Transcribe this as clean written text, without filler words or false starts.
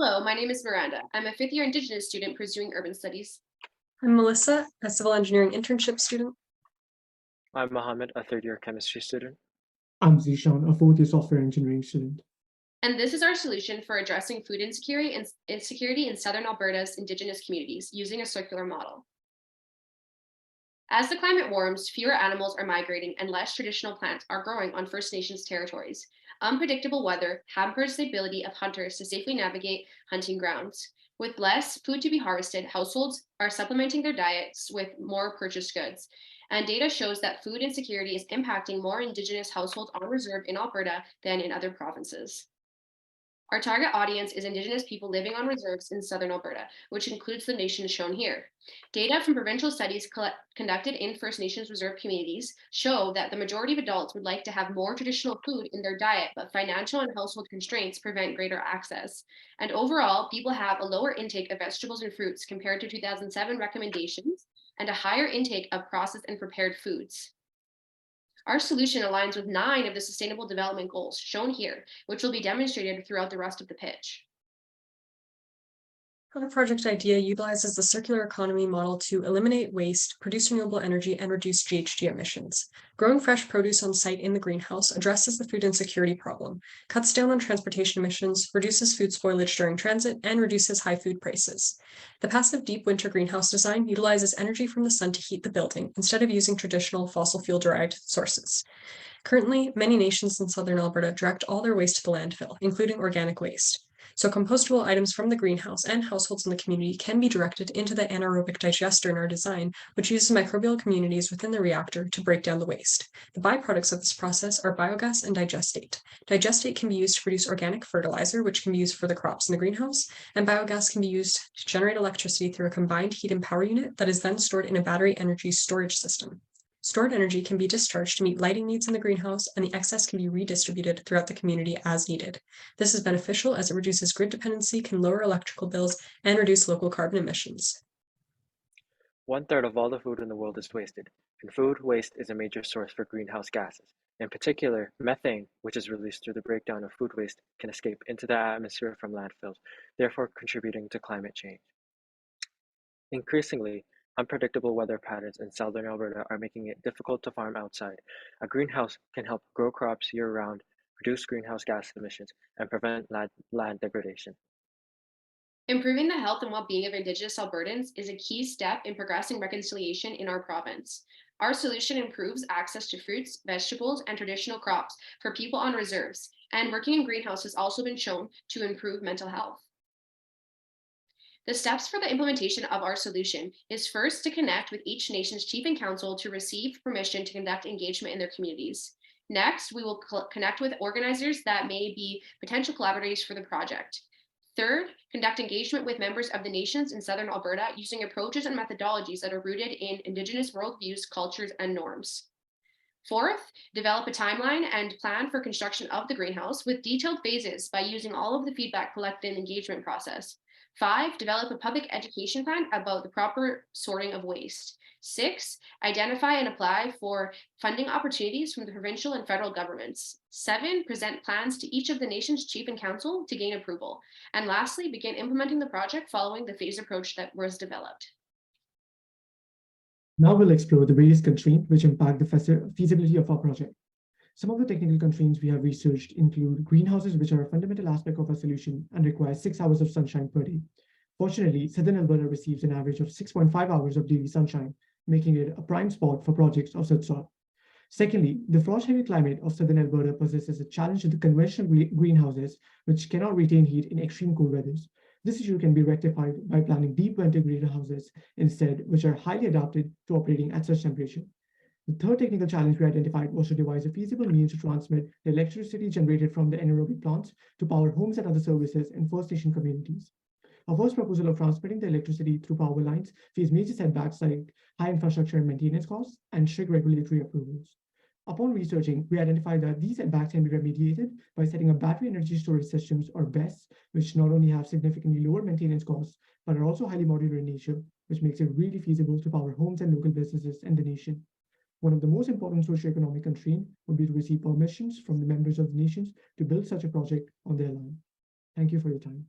Hello, my name is Miranda. I'm a fifth year Indigenous student pursuing urban studies. I'm Melissa, a civil engineering internship student. I'm Mohammed, a third-year chemistry student. I'm Zishan, a fourth-year software engineering student. And this is our solution for addressing food insecurity in southern Alberta's Indigenous communities using a circular model. As the climate warms, fewer animals are migrating and less traditional plants are growing on First Nations territories. Unpredictable weather hampers the ability of hunters to safely navigate hunting grounds. With less food to be harvested, households are supplementing their diets with more purchased goods. And data shows that food insecurity is impacting more Indigenous households on reserve in Alberta than in other provinces. Our target audience is Indigenous people living on reserves in southern Alberta, which includes the nations shown here. Data from provincial studies conducted in First Nations reserve communities show that the majority of adults would like to have more traditional food in their diet, but financial and household constraints prevent greater access. And overall, people have a lower intake of vegetables and fruits compared to 2007 recommendations and a higher intake of processed and prepared foods. Our solution aligns with 9 of the Sustainable Development Goals shown here, which will be demonstrated throughout the rest of the pitch. Our project idea utilizes the circular economy model to eliminate waste, produce renewable energy, and reduce GHG emissions. Growing fresh produce on site in the greenhouse addresses the food insecurity problem, cuts down on transportation emissions, reduces food spoilage during transit, and reduces high food prices. The passive deep winter greenhouse design utilizes energy from the sun to heat the building instead of using traditional fossil fuel-derived sources. Currently, many nations in southern Alberta direct all their waste to the landfill, including organic waste. So compostable items from the greenhouse and households in the community can be directed into the anaerobic digester in our design, which uses microbial communities within the reactor to break down the waste. The byproducts of this process are biogas and digestate. Digestate can be used to produce organic fertilizer, which can be used for the crops in the greenhouse, and biogas can be used to generate electricity through a combined heat and power unit that is then stored in a battery energy storage system. Stored energy can be discharged to meet lighting needs in the greenhouse, and the excess can be redistributed throughout the community as needed. This is beneficial as it reduces grid dependency, can lower electrical bills, and reduce local carbon emissions. 1/3 of all the food in the world is wasted, and food waste is a major source for greenhouse gases. In particular, methane, which is released through the breakdown of food waste, can escape into the atmosphere from landfills, therefore contributing to climate change. Increasingly, unpredictable weather patterns in southern Alberta are making it difficult to farm outside. A greenhouse can help grow crops year-round, reduce greenhouse gas emissions, and prevent land degradation. Improving the health and well-being of Indigenous Albertans is a key step in progressing reconciliation in our province. Our solution improves access to fruits, vegetables, and traditional crops for people on reserves, and working in greenhouses has also been shown to improve mental health. The steps for the implementation of our solution is first to connect with each nation's chief and council to receive permission to conduct engagement in their communities. Next, we will connect with organizers that may be potential collaborators for the project. Third, conduct engagement with members of the nations in southern Alberta using approaches and methodologies that are rooted in Indigenous worldviews, cultures, and norms. Fourth, develop a timeline and plan for construction of the greenhouse with detailed phases by using all of the feedback collected in the engagement process. 5, develop a public education plan about the proper sorting of waste. 6, identify and apply for funding opportunities from the provincial and federal governments. 7, present plans to each of the nation's chief and council to gain approval. And lastly, begin implementing the project following the phase approach that was developed. Now we'll explore the various constraints which impact the feasibility of our project. Some of the technical constraints we have researched include greenhouses, which are a fundamental aspect of our solution and require 6 hours of sunshine per day. Fortunately, southern Alberta receives an average of 6.5 hours of daily sunshine, making it a prime spot for projects of such sort. Secondly, the frost-heavy climate of southern Alberta possesses a challenge to the conventional greenhouses, which cannot retain heat in extreme cold weathers. This issue can be rectified by planning deep winter greenhouses instead, which are highly adapted to operating at such temperature. The third technical challenge we identified was to devise a feasible means to transmit the electricity generated from the anaerobic plants to power homes and other services in First Nation communities. Our first proposal of transmitting the electricity through power lines faced major setbacks like high infrastructure and maintenance costs and strict regulatory approvals. Upon researching, we identified that these setbacks can be remediated by setting up battery energy storage systems, or BESS, which not only have significantly lower maintenance costs, but are also highly modular in nature, which makes it really feasible to power homes and local businesses in the nation. One of the most important socioeconomic constraints would be to receive permissions from the members of the nations to build such a project on their land. Thank you for your time.